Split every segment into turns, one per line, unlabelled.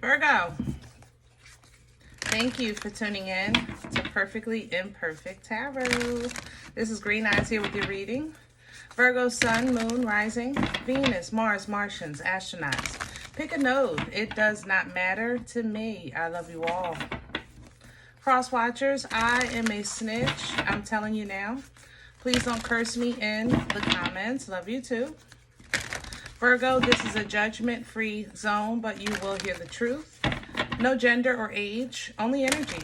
Virgo, thank you for tuning in to Perfectly Imperfect Tarot. This is Green Eyes here with your reading. Virgo, Sun, Moon, Rising, Venus, Mars, Martians, astronauts. Pick a node. It does not matter to me. I love you all. Cross watchers, I am a snitch. I'm telling you now. Please don't curse me in the comments. Love you too. Virgo, this is a judgment-free zone, but you will hear the truth. No gender or age, only energy.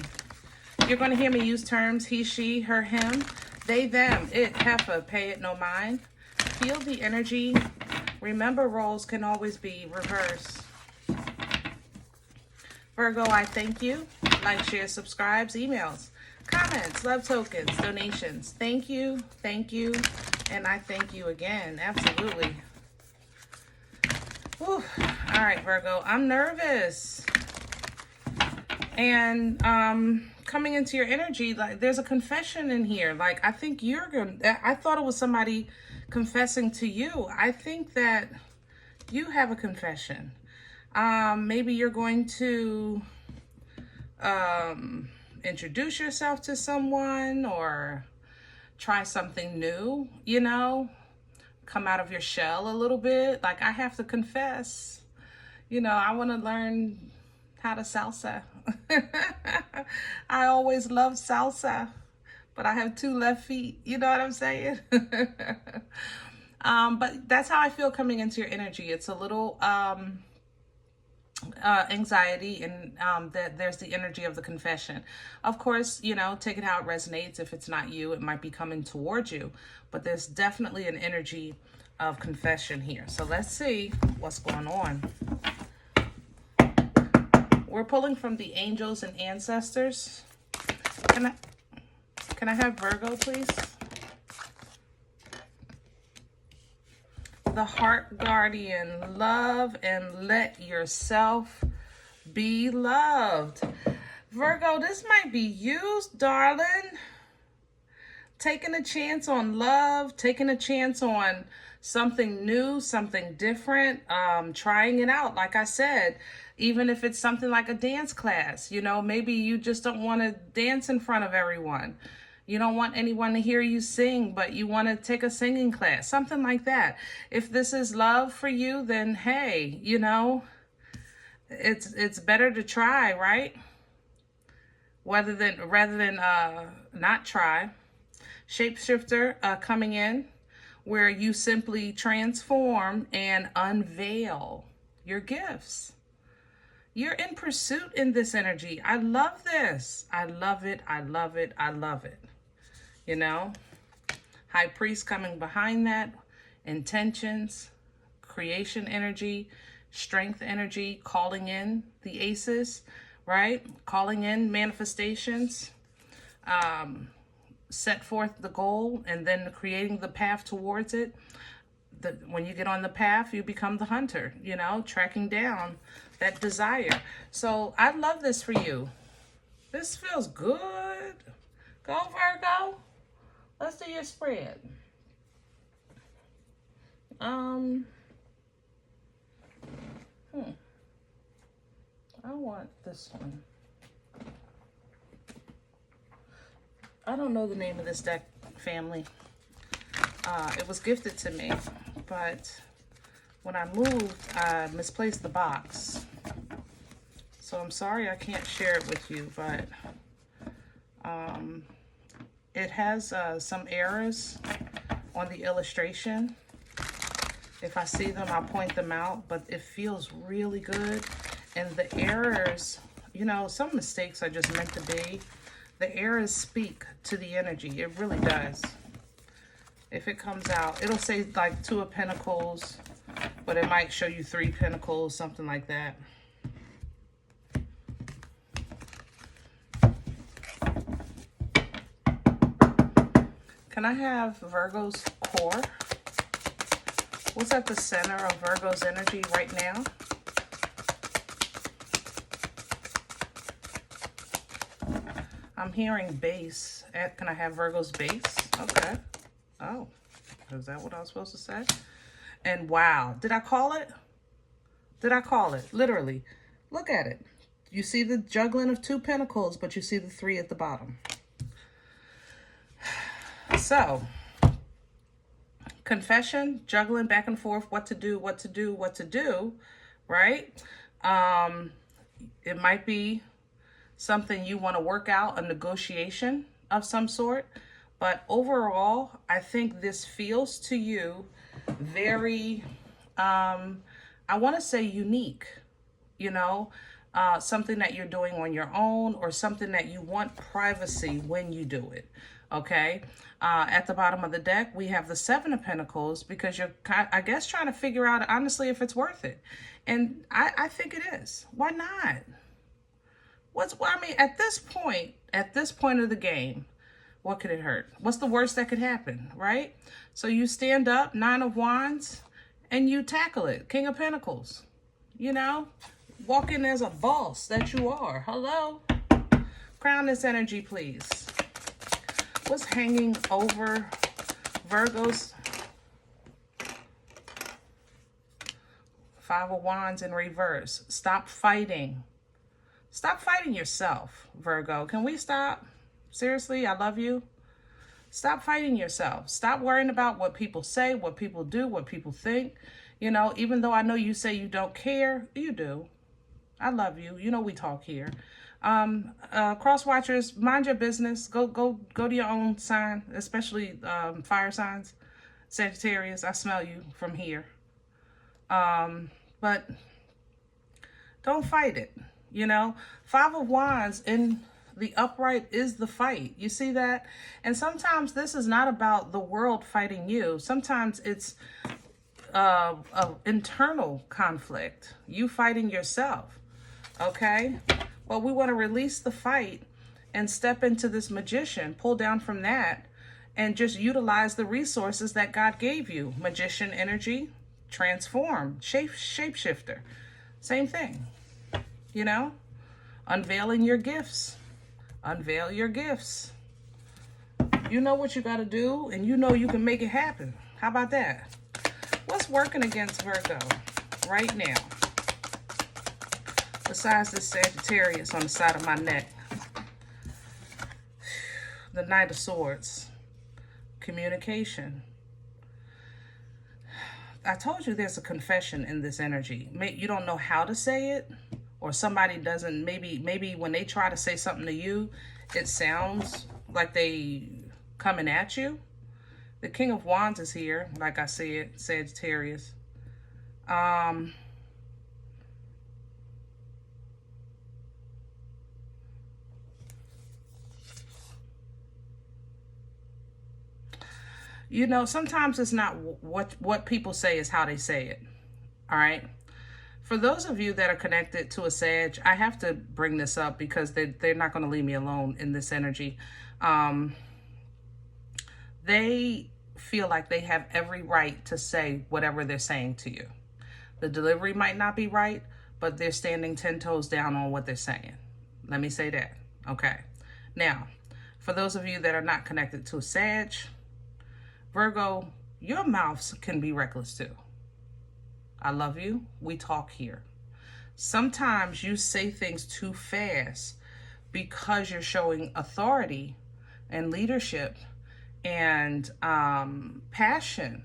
You're going to hear me use terms he, she, her, him, they, them, it, heifer, pay it no mind. Feel the energy. Remember, roles can always be reversed. Virgo, I thank you. Like, share, subscribes, emails, comments, love tokens, donations. Thank you, and I thank you again. Absolutely. Whew. All right, Virgo, I'm nervous. And coming into your energy, like there's a confession in here. Like I think I thought it was somebody confessing to you. I think that you have a confession. Maybe you're going to introduce yourself to someone or try something new, you know, come out of your shell a little bit. Like I have to confess, you know, I want to learn how to salsa. I always loved salsa, but I have 2 left feet. You know what I'm saying? But that's how I feel coming into your energy. It's a little anxiety, and that there's the energy of the confession. Of course, you know, take it how it resonates. If it's not you, it might be coming towards you, but there's definitely an energy of confession here. So let's see what's going on. We're pulling from the angels and ancestors. Can I have Virgo, please? The heart guardian, love and let yourself be loved. Virgo, this might be you, darling. Taking a chance on love, taking a chance on something new, something different, trying it out. Like I said, even if it's something like a dance class, you know, maybe you just don't want to dance in front of everyone. You don't want anyone to hear you sing, but you want to take a singing class, something like that. If this is love for you, then hey, you know, it's better to try, right? Rather than not try. Shapeshifter coming in, where you simply transform and unveil your gifts. You're in pursuit in this energy. I love this. I love it. I love it. I love it. You know, High Priest coming behind that, intentions, creation energy, strength energy, calling in the aces, right? Calling in manifestations, set forth the goal and then creating the path towards it. When you get on the path, you become the hunter, you know, tracking down that desire. So I love this for you. This feels good. Go, Virgo. Let's do your spread. I want this one. I don't know the name of this deck, family. It was gifted to me, but when I moved, I misplaced the box. So I'm sorry I can't share it with you, but it has some errors on the illustration. If I see them, I'll point them out, but it feels really good. And the errors, you know, some mistakes are just meant to be. The errors speak to the energy. It really does. If it comes out, it'll say like 2 of Pentacles, but it might show you 3 Pentacles, something like that. Can I have Virgo's core? What's at the center of Virgo's energy right now? I'm hearing base. Can I have Virgo's base? Okay. Oh, is that what I was supposed to say? And wow, did I call it? Did I call it? Literally. Look at it. You see the juggling of 2 pentacles, but you see the 3 at the bottom. So, confession, juggling back and forth, what to do, right? It might be something you want to work out, a negotiation of some sort. But overall, I think this feels to you very, I want to say unique, you know, something that you're doing on your own, or something that you want privacy when you do it. Okay. At the bottom of the deck, we have the 7 of Pentacles, because you're, I guess, trying to figure out, honestly, if it's worth it. And I think it is. Why not? I mean, at this point of the game, what could it hurt? What's the worst that could happen, right? So you stand up, 9 of Wands, and you tackle it. King of Pentacles, you know, walk in as a boss that you are. Hello. Crown this energy, please. What's hanging over Virgos? 5 of Wands in reverse. Stop fighting. Stop fighting yourself, Virgo. Can we stop? Seriously, I love you. Stop fighting yourself. Stop worrying about what people say, what people do, what people think. You know, even though I know you say you don't care, you do. I love you. You know we talk here. Cross watchers, mind your business. Go to your own sign, especially fire signs. Sagittarius, I smell you from here. But don't fight it. You know, 5 of Wands in the upright is the fight. You see that? And sometimes this is not about the world fighting you. Sometimes it's an internal conflict. You fighting yourself. Okay? Well, we want to release the fight and step into this Magician. Pull down from that and just utilize the resources that God gave you. Magician energy, transform, shapeshifter. Same thing. You know, unveiling your gifts. Unveil your gifts. You know what you got to do, and you know you can make it happen. How about that? What's working against Virgo right now? Besides this Sagittarius on the side of my neck. The Knight of Swords. Communication. I told you there's a confession in this energy. You don't know how to say it. Or somebody doesn't, maybe when they try to say something to you, it sounds like they coming at you. The King of Wands is here, like I said, Sagittarius. You know, sometimes it's not what people say, is how they say it. All right. For those of you that are connected to a Sag, I have to bring this up because they're not going to leave me alone in this energy. They feel like they have every right to say whatever they're saying to you. The delivery might not be right, but they're standing 10 toes down on what they're saying. Let me say that. Okay. Now, for those of you that are not connected to a Sag, Virgo, your mouths can be reckless too. I love you. We talk here. Sometimes you say things too fast because you're showing authority and leadership and passion.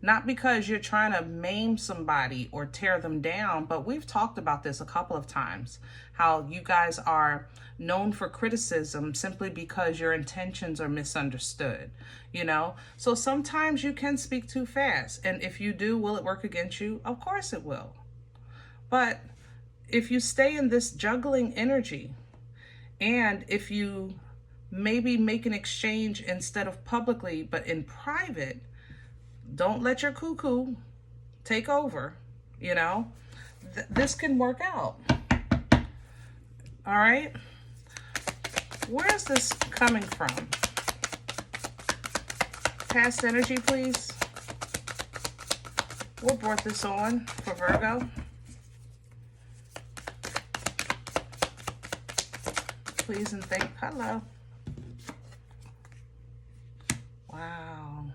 Not because you're trying to maim somebody or tear them down, but we've talked about this a couple of times, how you guys are known for criticism simply because your intentions are misunderstood, you know? So sometimes you can speak too fast. And if you do, will it work against you? Of course it will. But if you stay in this juggling energy, and if you maybe make an exchange instead of publicly, but in private, don't let your cuckoo take over, you know? This can work out. All right? Where is this coming from? Past energy, please. What brought this on for Virgo? Please and thank. Hello. Wow.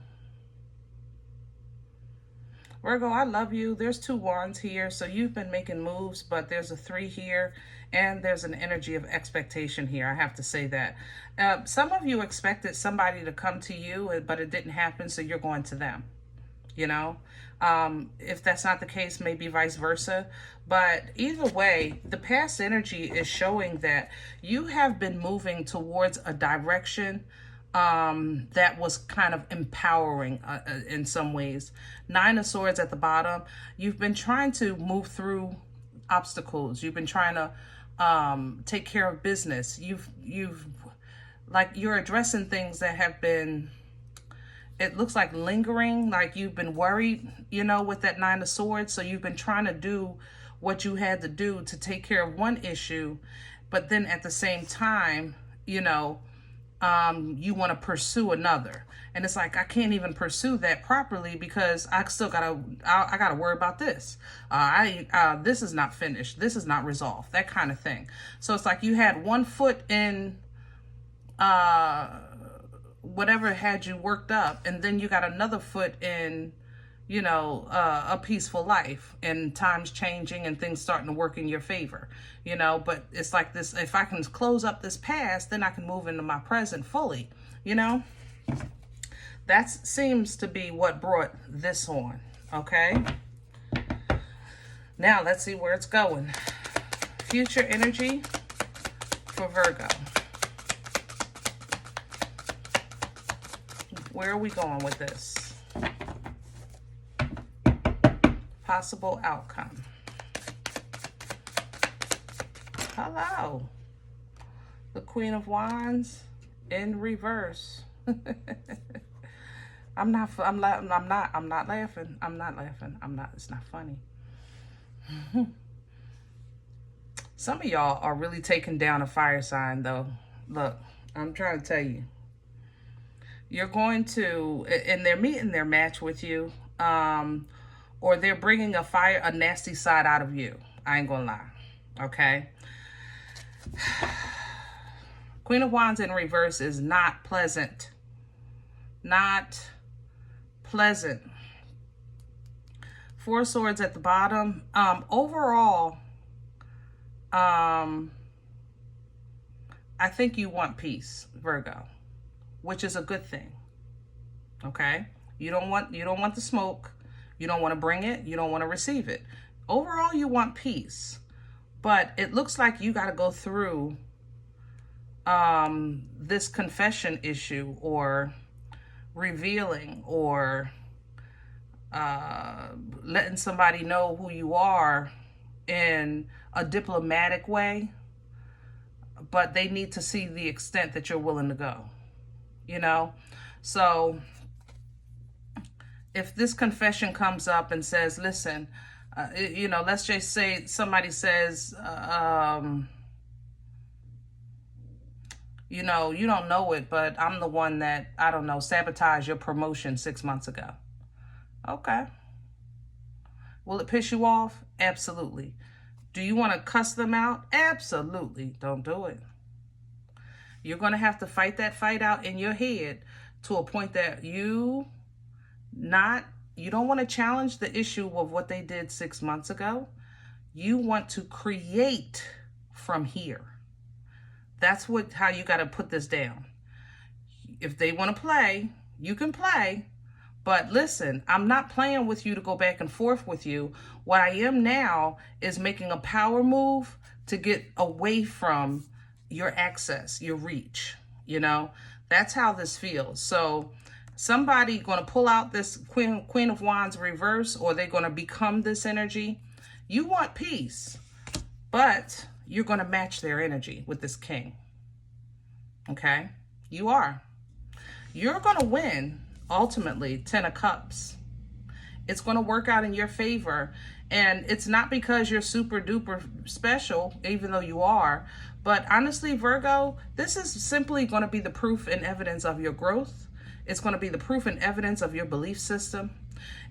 Virgo, I love you. There's 2 wands here, so you've been making moves, but there's a 3 here, and there's an energy of expectation here. I have to say that. Some of you expected somebody to come to you, but it didn't happen, so you're going to them. You know, if that's not the case, maybe vice versa. But either way, the past energy is showing that you have been moving towards a direction that was kind of empowering in some ways. 9 of Swords at the bottom. You've been trying to move through obstacles. You've been trying to take care of business. You're addressing things that have been, it looks like lingering, like you've been worried, you know, with that 9 of Swords. So you've been trying to do what you had to do to take care of one issue, but then at the same time, you know, you want to pursue another. And it's like, I can't even pursue that properly because I still I gotta worry about this. This is not finished. This is not resolved, that kind of thing. So it's like you had one foot in, whatever had you worked up, and then you got another foot in, you know, a peaceful life, and times changing and things starting to work in your favor, you know. But it's like this, if I can close up this past, then I can move into my present fully, you know. That seems to be what brought this on, okay? Now let's see where it's going. Future energy for Virgo. Where are we going with this? Possible outcome. Hello. The Queen of Wands in reverse. I'm not laughing. It's not funny. Some of y'all are really taking down a fire sign though. Look, I'm trying to tell you. You're going to, and they're meeting their match with you, or they're bringing a nasty side out of you. I ain't gonna lie, okay? Queen of Wands in reverse is not pleasant. Not pleasant. 4 of Swords at the bottom. Overall, I think you want peace, Virgo, which is a good thing. Okay? You don't want the smoke. You don't want to bring it. You don't want to receive it. Overall, you want peace. But it looks like you got to go through this confession issue, or revealing, or letting somebody know who you are in a diplomatic way. But they need to see the extent that you're willing to go. You know? So if this confession comes up and says, listen, you know, let's just say somebody says, you know, you don't know it, but I'm the one that, I don't know, sabotaged your promotion 6 months ago. Okay. Will it piss you off? Absolutely. Do you want to cuss them out? Absolutely. Don't do it. You're going to have to fight that fight out in your head to a point that you don't want to challenge the issue of what they did 6 months ago. You want to create from here. That's how you got to put this down. If they want to play, you can play. But listen, I'm not playing with you to go back and forth with you. What I am now is making a power move to get away from your access, your reach. You know, that's how this feels. So somebody going to pull out this Queen of Wands reverse, or they're going to become this energy. You want peace, but you're going to match their energy with this King. Okay? You are. You're going to win, ultimately, 10 of Cups. It's going to work out in your favor. And it's not because you're super duper special, even though you are. But honestly, Virgo, this is simply going to be the proof and evidence of your growth. It's going to be the proof and evidence of your belief system.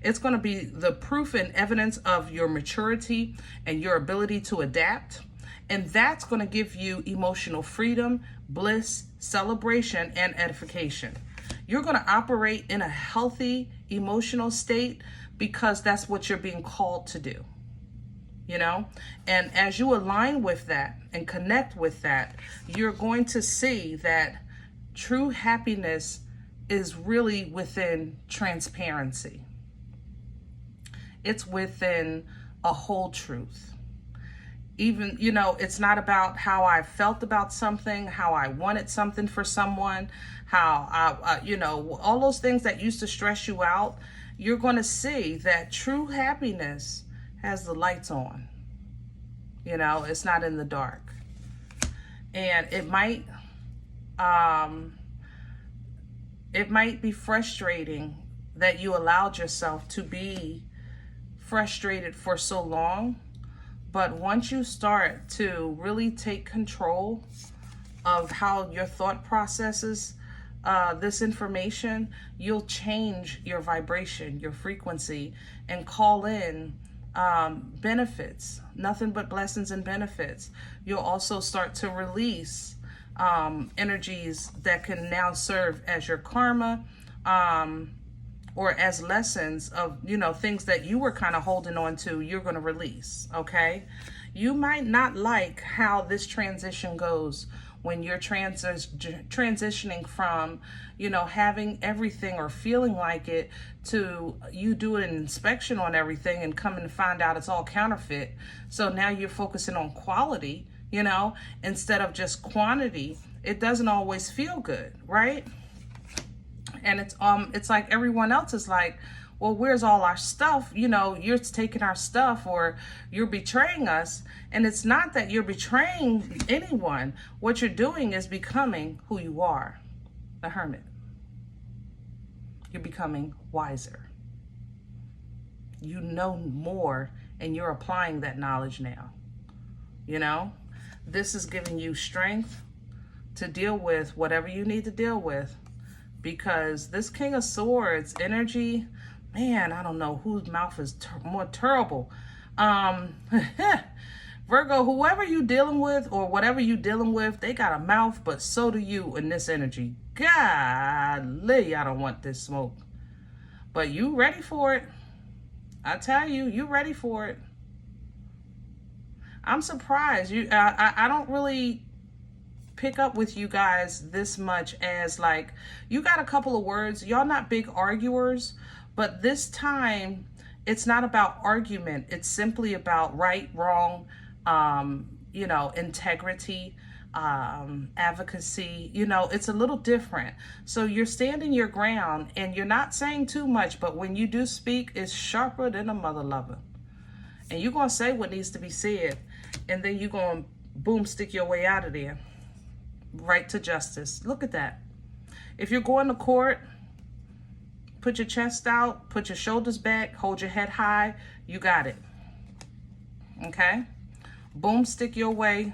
It's going to be the proof and evidence of your maturity and your ability to adapt. And that's going to give you emotional freedom, bliss, celebration, and edification. You're going to operate in a healthy emotional state because that's what you're being called to do, you know? And as you align with that and connect with that, you're going to see that true happiness is really within transparency. It's within a whole truth. Even, you know, it's not about how I felt about something, how I wanted something for someone, how I you know, all those things that used to stress you out. You're going to see that true happiness has the lights on. You know, it's not in the dark. And it might be frustrating that you allowed yourself to be frustrated for so long. But once you start to really take control of how your thought processes this information, you'll change your vibration, your frequency, and call in benefits, nothing but blessings and benefits. You'll also start to release energies that can now serve as your karma, or as lessons of, you know, things that you were kind of holding on to, you're going to release, okay? You might not like how this transition goes when you're transitioning from, you know, having everything or feeling like it to you do an inspection on everything and come and find out it's all counterfeit. So now you're focusing on quality, you know, instead of just quantity. It doesn't always feel good, right? And it's like everyone else is like, well, where's all our stuff? You know, you're taking our stuff, or you're betraying us. And it's not that you're betraying anyone. What you're doing is becoming who you are, the hermit. You're becoming wiser. You know more, and you're applying that knowledge now. You know, this is giving you strength to deal with whatever you need to deal with. Because this King of Swords energy, man, I don't know whose mouth is more terrible. Virgo, whoever you dealing with or whatever you dealing with, they got a mouth, but so do you in this energy. Golly, I don't want this smoke. But you ready for it. I tell you, you ready for it. I'm surprised. I don't really pick up with you guys this much as like, you got a couple of words. Y'all not big arguers, but this time it's not about argument. It's simply about right, wrong, you know, integrity, advocacy. You know, it's a little different. So you're standing your ground and you're not saying too much, but when you do speak, it's sharper than a mother lover. And you're going to say what needs to be said, and then you're going to boom, stick your way out of there. Right to justice. Look at that. If you're going to court, put your chest out, put your shoulders back, hold your head high. You got it. Okay? Boom, stick your way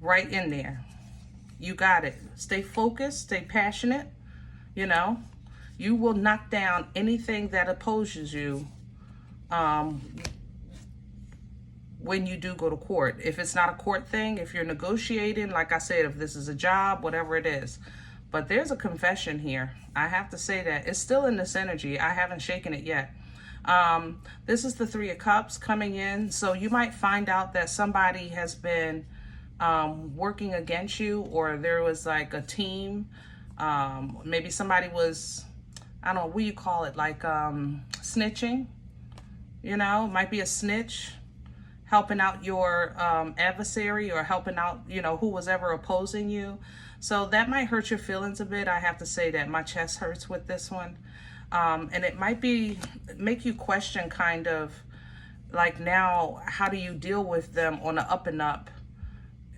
right in there. You got it. Stay focused, stay passionate. You know, you will knock down anything that opposes you when you do go to court. If it's not a court thing, if you're negotiating, like I said, if this is a job, whatever it is. But there's a confession here. I have to say that. It's still in this energy. I haven't shaken it yet. This is the Three of Cups coming in. So you might find out that somebody has been working against you, or there was like a team. Maybe somebody was, I don't know, what do you call it? Like snitching, you know, might be a snitch. Helping out your adversary, or helping out, you know, who was ever opposing you. So that might hurt your feelings a bit. I have to say that my chest hurts with this one. And it might make you question kind of like, now, how do you deal with them on the up and up,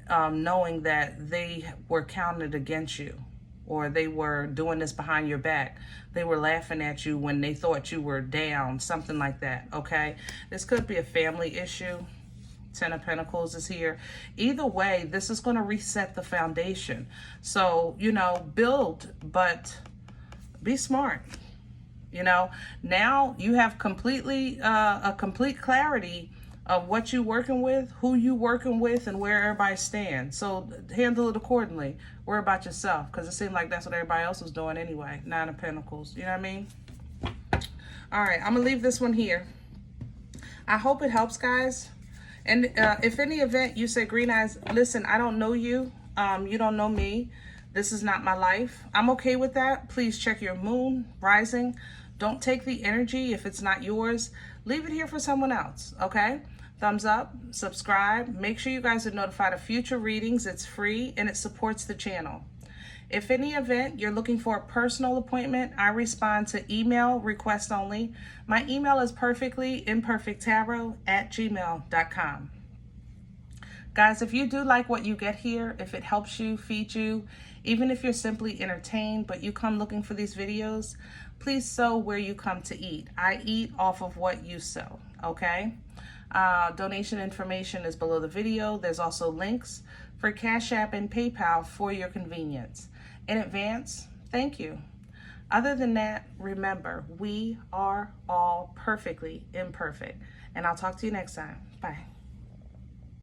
knowing that they were counted against you, or they were doing this behind your back. They were laughing at you when they thought you were down, something like that, okay? This could be a family issue. Ten of Pentacles is here. Either way, this is going to reset the foundation. So, you know, build, but be smart. You know, now you have a complete clarity of what you're working with, who you working with, and where everybody stands. So handle it accordingly. Worry about yourself, because it seemed like that's what everybody else was doing anyway. Nine of Pentacles. You know what I mean? All right, I'm gonna leave this one here. I hope it helps, guys. And if any event you say, Green Eyes, listen, I don't know you. You don't know me. This is not my life. I'm okay with that. Please check your moon, rising. Don't take the energy if it's not yours. Leave it here for someone else, okay? Thumbs up, subscribe. Make sure you guys are notified of future readings. It's free and it supports the channel. If any event you're looking for a personal appointment, I respond to email request only. My email is perfectlyimperfecttarot@gmail.com. Guys, if you do like what you get here, if it helps you, feed you, even if you're simply entertained, but you come looking for these videos, please sow where you come to eat. I eat off of what you sow, okay? Donation information is below the video. There's also links for Cash App and PayPal for your convenience. In advance, thank you. Other than that, remember, we are all perfectly imperfect. And I'll talk to you next time. Bye.